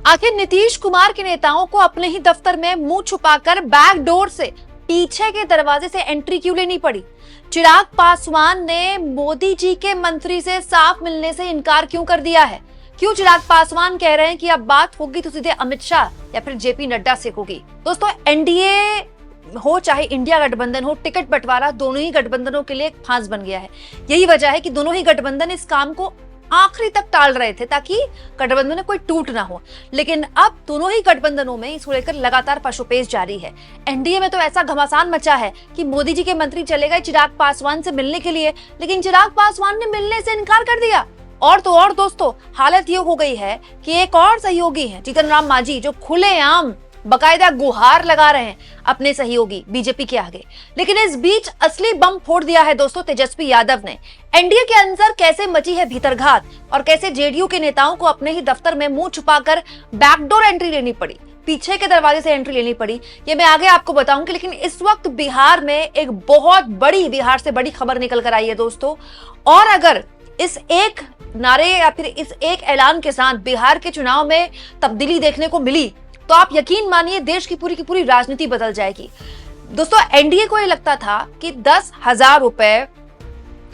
आखिर नीतीश कुमार के नेताओं को अपने ही दफ्तर में मुंह छुपाकर बैक डोर से पीछे के दरवाजे से एंट्री क्यों लेनी पड़ी? चिराग पासवान ने मोदी जी के मंत्री से साफ मिलने से इनकार क्यों कर दिया है? क्यों चिराग पासवान कह रहे हैं कि अब बात होगी तो सीधे अमित शाह या फिर जेपी नड्डा से होगी? दोस्तों, एनडीए हो चाहे इंडिया गठबंधन हो, टिकट बंटवारा दोनों ही गठबंधनों के लिए एक फांस बन गया है। यही वजह है कि दोनों ही गठबंधन इस काम को आखिरी तक टाल रहे थे ताकि गठबंधन में कोई टूट ना हो। लेकिन अब दोनों ही गठबंधनों में इसको लेकर लगातार पशुपेश जारी है। एनडीए में तो ऐसा घमासान मचा है कि मोदी जी के मंत्री चले गए चिराग पासवान से मिलने के लिए, लेकिन चिराग पासवान ने मिलने से इनकार कर दिया। और तो और दोस्तों, हालत ये हो गई है कि एक और सहयोगी हैं जीतन राम मांझी, जो खुलेआम बकायदा गुहार लगा रहे हैं अपने सहयोगी बीजेपी के आगे। लेकिन इस बीच असली बम फोड़ दिया है दोस्तों तेजस्वी यादव ने। एनडीए के अंदर कैसे मची है भीतरघात और कैसे जेडीयू के नेताओं को अपने ही दफ्तर में मुंह छुपाकर बैकडोर एंट्री लेनी पड़ी, पीछे के दरवाजे से एंट्री लेनी पड़ी, ये मैं आगे आपको बताऊंगी। लेकिन इस वक्त बिहार में एक बहुत बड़ी, बिहार से बड़ी खबर निकल कर आई है दोस्तों। और अगर इस एक नारे या फिर इस एक ऐलान के साथ बिहार के चुनाव में तब्दीली देखने को मिली तो आप यकीन मानिए देश की पूरी राजनीति बदल जाएगी। दोस्तों, एनडीए को यह लगता था कि 10,000 रुपए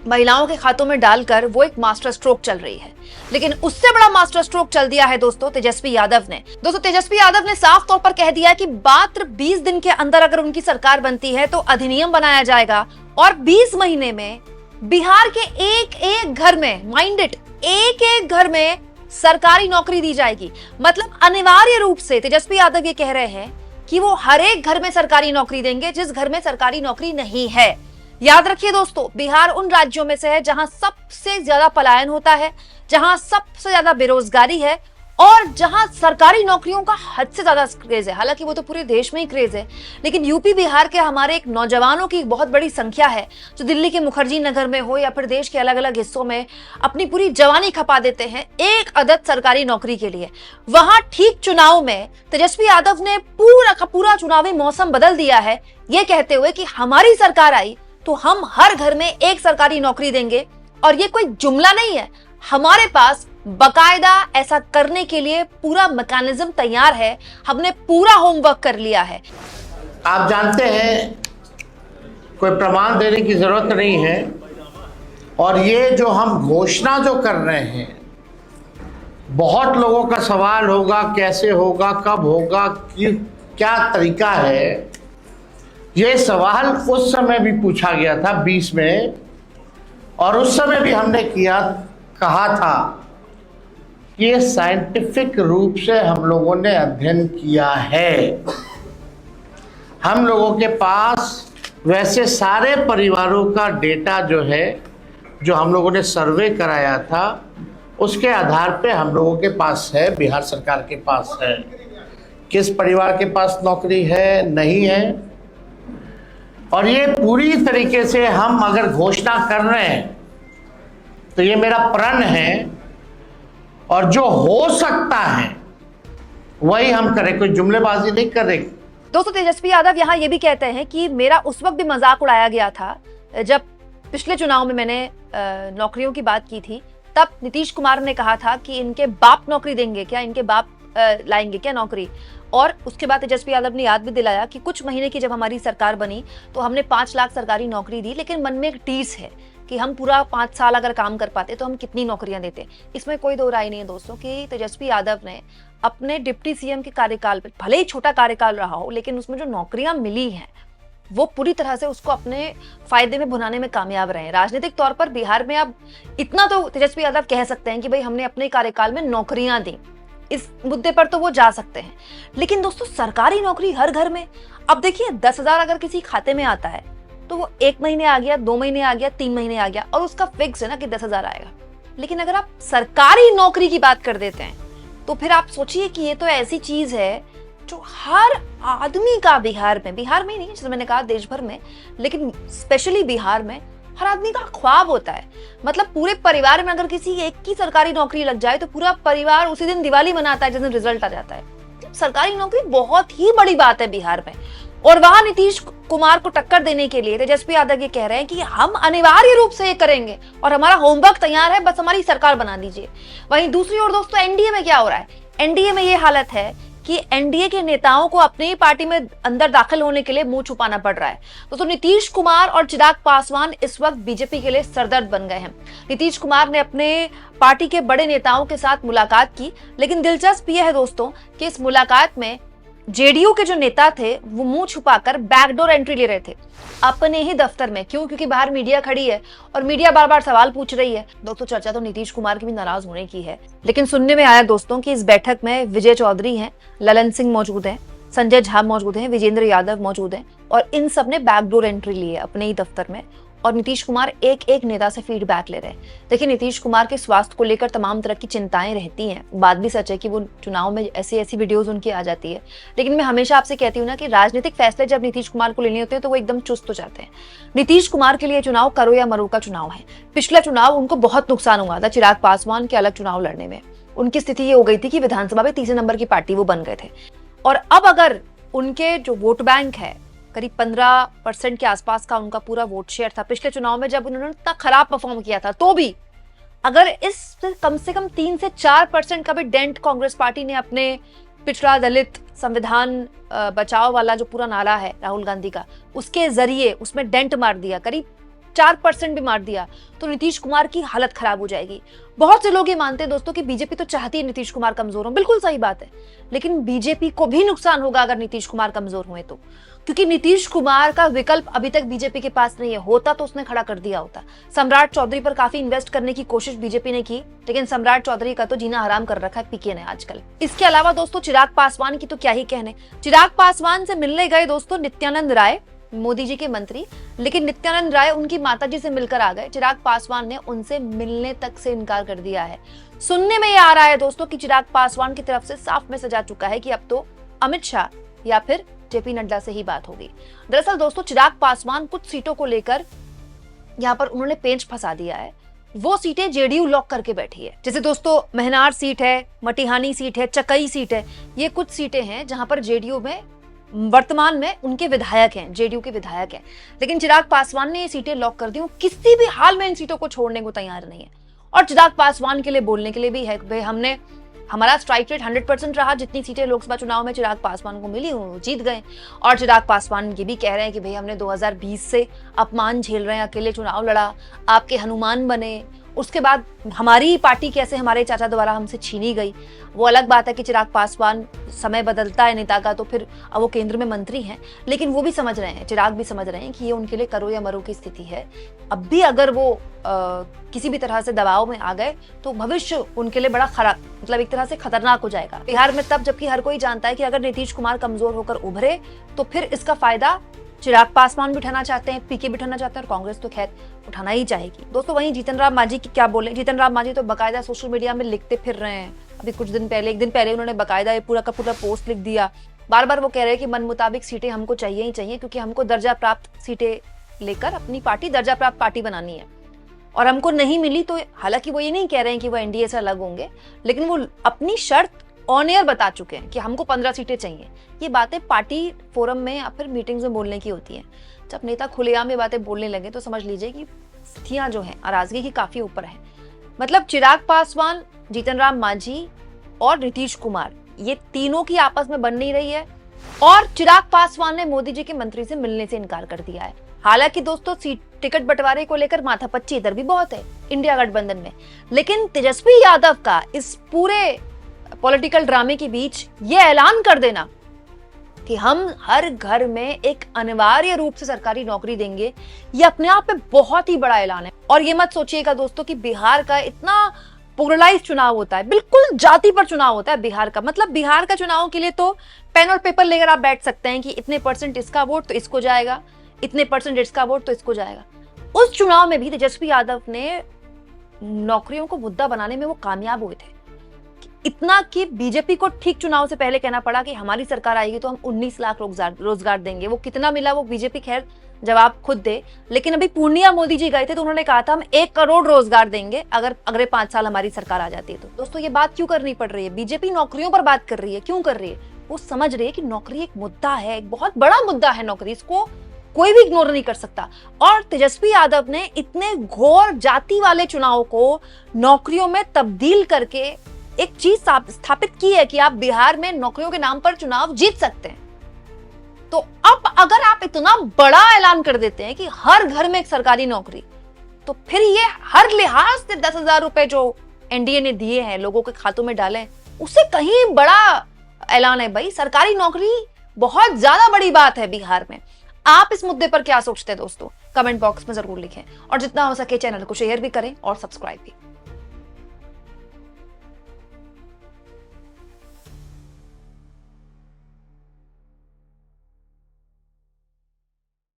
महिलाओं के खातों में डालकर वो एक मास्टर स्ट्रोक चल रही है, लेकिन उससे बड़ा मास्टर स्ट्रोक चल दिया है दोस्तों तेजस्वी यादव ने। तेजस्वी यादव ने साफ तौर पर कह दिया कि मात्र 20 दिन के अंदर अगर उनकी सरकार बनती है तो अधिनियम बनाया जाएगा और 20 महीने में बिहार के एक घर में, माइंड इट, एक घर में सरकारी नौकरी दी जाएगी। मतलब अनिवार्य रूप से तेजस्वी यादव ये कह रहे हैं कि वो हर एक घर में सरकारी नौकरी देंगे जिस घर में सरकारी नौकरी नहीं है। याद रखिए दोस्तों, बिहार उन राज्यों में से है जहां सबसे ज्यादा पलायन होता है, जहां सबसे ज्यादा बेरोजगारी है और जहां सरकारी नौकरियों का हद से ज्यादा क्रेज है। हालांकि वो तो पूरे देश में ही क्रेज है, लेकिन यूपी बिहार के हमारे एक नौजवानों की बहुत बड़ी संख्या है जो दिल्ली के मुखर्जी नगर में हो या फिर देश के अलग अलग हिस्सों में अपनी पूरी जवानी खपा देते हैं एक अदद सरकारी नौकरी के लिए। वहां ठीक चुनाव में तेजस्वी यादव ने पूरा का पूरा चुनावी मौसम बदल दिया है, ये कहते हुए कि हमारी सरकार आई तो हम हर घर में एक सरकारी नौकरी देंगे। और ये कोई जुमला नहीं है, हमारे पास बकायदा ऐसा करने के लिए पूरा मैकेनिज्म तैयार है, हमने पूरा होमवर्क कर लिया है। आप जानते हैं कोई प्रमाण देने की जरूरत नहीं है। और ये जो हम घोषणा जो कर रहे हैं, बहुत लोगों का सवाल होगा कैसे होगा, कब होगा, क्या तरीका है। ये सवाल उस समय भी पूछा गया था 20 में, और उस समय भी हमने कहा था कि ये साइंटिफिक रूप से हम लोगों ने अध्ययन किया है। हम लोगों के पास वैसे सारे परिवारों का डेटा जो है, जो हम लोगों ने सर्वे कराया था, उसके आधार पे हम लोगों के पास है, बिहार सरकार के पास है, किस परिवार के पास नौकरी है, नहीं है। और ये पूरी तरीके से हम अगर घोषणा कर रहे हैं तो ये मेरा प्रण है, और जो हो सकता है वही हम करें, कोई जुमलेबाजी नहीं करें। दोस्तों, तेजस्वी यादव यहाँ ये भी कहते हैं कि मेरा उस वक्त भी मजाक उड़ाया गया था जब पिछले चुनाव में मैंने नौकरियों की बात की थी। तब नीतीश कुमार ने कहा था कि इनके बाप नौकरी देंगे क्या, इनके बाप लाएंगे क्या नौकरी। और उसके बाद तेजस्वी यादव ने याद भी दिलाया कि कुछ महीने की जब हमारी सरकार बनी तो हमने 5 लाख सरकारी नौकरी दी, लेकिन मन में एक टीस है कि हम पूरा 5 साल अगर काम कर पाते तो हम कितनी नौकरियां देते। इसमें कोई दो राय नहीं है दोस्तों कि तेजस्वी यादव ने अपने डिप्टी सीएम के कार्यकाल में, भले ही छोटा कार्यकाल रहा हो, लेकिन उसमें जो नौकरियां मिली हैं वो पूरी तरह से उसको अपने फायदे में भुनाने में कामयाब रहे हैं। राजनीतिक तौर पर बिहार में अब इतना तो तेजस्वी यादव कह सकते हैं कि भाई हमने अपने कार्यकाल में नौकरियां दी, इस मुद्दे पर तो वो जा सकते हैं। लेकिन दोस्तों, सरकारी नौकरी हर घर में, अब देखिए 10,000 अगर किसी खाते में आता है तो वो 1 महीने आ गया, 2 महीने आ गया, 3 महीने आ गया, और उसका फिक्स है ना कि 10,000 आएगा। लेकिन अगर आप सरकारी नौकरी की बात कर देते हैं तो फिर आप सोचिए कि ये तो ऐसी चीज है जो हर आदमी का बिहार में ही नहीं, जैसे मैंने कहा देश भर में, लेकिन स्पेशली बिहार में हर आदमी का ख्वाब होता है। मतलब पूरे परिवार में अगर किसी एक की सरकारी नौकरी लग जाए तो पूरा परिवार उसी दिन दिवाली मनाता है जिस दिन रिजल्ट आ जाता है। सरकारी नौकरी बहुत ही बड़ी बात है बिहार में। और वहां नीतीश कुमार को टक्कर देने के लिए तेजस्वी यादव ये कह रहे हैं कि हम अनिवार्य रूप से ये करेंगे और हमारा होमवर्क तैयार है, बस हमारी सरकार बना दीजिए। वहीं दूसरी ओर दोस्तों, एनडीए में क्या हो रहा है? एनडीए में ये हालत है कि एनडीए के नेताओं को अपनी ही पार्टी में अंदर दाखिल होने के लिए मुंह छुपाना पड़ रहा है। तो नीतीश कुमार और चिराग पासवान इस वक्त बीजेपी के लिए सरदर्द बन गए हैं। नीतीश कुमार ने अपने पार्टी के बड़े नेताओं के साथ मुलाकात की, लेकिन दिलचस्प यह है दोस्तों कि इस मुलाकात में जेडीयू के जो नेता थे वो मुंह छुपाकर बैकडोर एंट्री ले रहे थे अपने ही दफ्तर में। क्यों? क्योंकि बाहर मीडिया खड़ी है और मीडिया बार बार सवाल पूछ रही है। दोस्तों चर्चा तो नीतीश कुमार की भी नाराज होने की है, लेकिन सुनने में आया दोस्तों कि इस बैठक में विजय चौधरी हैं, ललन सिंह मौजूद हैं, संजय झा मौजूद हैं, विजेंद्र यादव मौजूद हैं और इन सब ने बैकडोर एंट्री ली है अपने ही दफ्तर में और नीतीश कुमार एक एक नेता से फीडबैक ले रहे हैं। देखिए, नीतीश कुमार के स्वास्थ्य को लेकर तमाम तरह की चिंताएं रहती हैं। बात भी सच है कि वो चुनाव में ऐसी वीडियोस उनकी आ जाती है, लेकिन मैं हमेशा आपसे कहती हूँ ना कि राजनीतिक फैसले जब नीतीश कुमार को लेने होते हैं तो वो एकदम चुस्त हो जाते हैं। नीतीश कुमार के लिए चुनाव करो या मरो का चुनाव है। पिछला चुनाव उनको बहुत नुकसान हुआ था चिराग पासवान के अलग चुनाव लड़ने में। उनकी स्थिति ये हो गई थी कि विधानसभा में तीसरे नंबर की पार्टी वो बन गए थे और अब अगर उनके जो वोट बैंक है करीब 15% के आसपास का उनका पूरा वोट शेयर था पिछले चुनाव में जब उन्होंने इतना खराब परफॉर्म किया था, तो भी अगर इस कम से कम 3 से 4% का भी डेंट कांग्रेस पार्टी ने अपने पिछड़ा दलित संविधान बचाओ वाला जो पूरा नारा है राहुल गांधी का, उसके जरिए उसमें डेंट मार दिया, करीब 4% भी मार दिया, तो नीतीश कुमार की हालत खराब हो जाएगी। बहुत से लोग ये मानते हैं दोस्तों कि बीजेपी तो चाहती है नीतीश कुमार कमजोर हो, बिल्कुल सही बात है, लेकिन बीजेपी को भी नुकसान होगा अगर नीतीश कुमार कमजोर हुए तो, क्योंकि नीतीश कुमार का विकल्प अभी तक बीजेपी के पास नहीं है। होता तो उसने खड़ा कर दिया होता। सम्राट चौधरी पर काफी इन्वेस्ट करने की कोशिश बीजेपी ने की, लेकिन सम्राट चौधरी का तो जीना हराम कर रखा है पीके ने आजकल। इसके अलावा दोस्तों चिराग पासवान की तो क्या ही कहने। चिराग पासवान से मिलने गए दोस्तों नित्यानंद राय, मोदी जी के मंत्री, लेकिन नित्यानंद राय उनकी माताजी से मिलकर आ गए। चिराग पासवान ने उनसे मिलने तक से इनकार कर दिया है। सुनने में यह आ रहा है दोस्तों कि चिराग पासवान की तरफ से साफ मैसेज आ चुका है कि अब तो अमित शाह या फिर जेपी नड्डा से ही बात होगी। दरअसल दोस्तों चिराग पासवान कुछ सीटों को लेकर यहाँ पर उन्होंने पेंच फंसा दिया है। वो सीटें जेडीयू लॉक करके बैठी है, जैसे दोस्तों महनार सीट है, मटिहानी सीट है, चकई सीट है। ये कुछ सीटें हैं जहां पर जेडीयू में वर्तमान में उनके विधायक हैं, जेडीयू के विधायक हैं, लेकिन चिराग पासवान ने ये सीटें लॉक कर दी। वो किसी भी हाल में इन सीटों को छोड़ने को तैयार नहीं है और चिराग पासवान के लिए बोलने के लिए भी है भाई हमारा स्ट्राइक रेट 100% रहा। जितनी सीटें लोकसभा चुनाव में चिराग पासवान को मिली वो जीत गए। और चिराग पासवान ये भी कह रहे हैं कि भाई हमने 2020 से अपमान झेल रहे हैं, अकेले चुनाव लड़ा, आपके हनुमान बने, उसके बाद हमारी पार्टी कैसे हमारे चाचा द्वारा हमसे छीनी गई। वो अलग बात है कि चिराग पासवान समय बदलता है नेता का, तो फिर अब वो केंद्र में मंत्री हैं, लेकिन वो भी समझ रहे हैं, चिराग भी समझ रहे हैं कि ये उनके लिए करो या मरो की स्थिति है। अब भी अगर वो किसी भी तरह से दबाव में आ गए तो भविष्य उनके लिए बड़ा खराब, मतलब एक तरह से खतरनाक हो जाएगा बिहार में तब, जबकि हर कोई जानता है कि अगर नीतीश कुमार कमजोर होकर उभरे तो फिर इसका फायदा चिराग पासवान भी उठाना चाहते हैं, पीके भी उठाना चाहते हैं और कांग्रेस तो खैर उठाना ही चाहेगी। दोस्तों वहीं जीतन राम मांझी की क्या बोले। जीतन राम मांझी तो बकायदा सोशल मीडिया में लिखते फिर रहे हैं। अभी कुछ दिन पहले, एक दिन पहले उन्होंने बकायदा ये पूरा का पूरा पोस्ट लिख दिया। बार बार वो कह रहे हैं कि मन मुताबिक सीटें हमको चाहिए ही चाहिए, क्योंकि हमको दर्जा प्राप्त सीटें लेकर अपनी पार्टी दर्जा प्राप्त पार्टी बनानी है और हमको नहीं मिली तो, हालांकि वो ये नहीं कह रहे हैं कि वो एनडीए से अलग होंगे, लेकिन वो अपनी शर्त ऑन एयर बता चुके हैं कि हमको 15 सीटें चाहिए। ये बातें पार्टी फोरम में या फिर मीटिंग्स में बोलने की होती हैं। जब नेता खुलेआम ये बातें बोलने लगे तो समझ लीजिए कि स्थितियां जो हैं नाराजगी की काफी ऊपर है। मतलब चिराग पासवान, जीतन राम मांझी और नीतीश कुमार, ये तीनों की आपस में बन नहीं रही है और चिराग पासवान ने मोदी जी के मंत्री से मिलने से इनकार कर दिया है। हालांकि दोस्तों सीट टिकट बंटवारे को लेकर माथापच्ची इधर भी बहुत है इंडिया गठबंधन में, लेकिन तेजस्वी यादव का इस पूरे पॉलिटिकल ड्रामे के बीच ये ऐलान कर देना कि हम हर घर में एक अनिवार्य रूप से सरकारी नौकरी देंगे, ये अपने आप में बहुत ही बड़ा ऐलान है। और ये मत सोचिएगा दोस्तों कि बिहार का इतना पोलराइज चुनाव होता है, बिल्कुल जाति पर चुनाव होता है बिहार का। मतलब बिहार का चुनाव के लिए तो पेन और पेपर लेकर आप बैठ सकते हैं कि इतने % इसका वोट तो इसको जाएगा, इतने % इसका वोट तो इसको जाएगा। उस चुनाव में भी तेजस्वी यादव ने नौकरियों को मुद्दा बनाने में वो कामयाब हुए थे, इतना कि बीजेपी को ठीक चुनाव से पहले कहना पड़ा कि हमारी सरकार आएगी तो हम 19 लाख रोजगार देंगे। वो कितना मिला वो बीजेपी खैर जवाब खुद दे, लेकिन अभी पूर्णिया मोदी जी गए थे तो उन्होंने कहा था हम 1 करोड़ रोजगार देंगे अगर अगले 5 साल हमारी सरकार आ जाती है तो। दोस्तों ये बात क्यों करनी पड़ रही है? बीजेपी नौकरियों पर बात कर रही है, क्यों कर रही है? वो समझ रही है कि नौकरी एक मुद्दा है, एक बहुत बड़ा मुद्दा है नौकरी, इसको कोई भी इग्नोर नहीं कर सकता। और तेजस्वी यादव ने इतने घोर जाति वाले चुनाव को नौकरियों में तब्दील करके एक चीज स्थापित की है कि आप बिहार में नौकरियों के नाम पर चुनाव जीत सकते हैं। तो अब अगर आप इतना बड़ा ऐलान कर देते हैं कि हर घर में एक सरकारी नौकरी, तो फिर ये हर लिहाज से 10,000 रुपए जो एनडीए ने दिए हैं, लोगों के खातों में डाले, उससे कहीं बड़ा ऐलान है भाई। सरकारी नौकरी बहुत ज्यादा बड़ी बात है बिहार में। आप इस मुद्दे पर क्या सोचते हैं दोस्तों? कमेंट बॉक्स में जरूर लिखें और जितना हो सके चैनल को शेयर भी करें और सब्सक्राइब भी।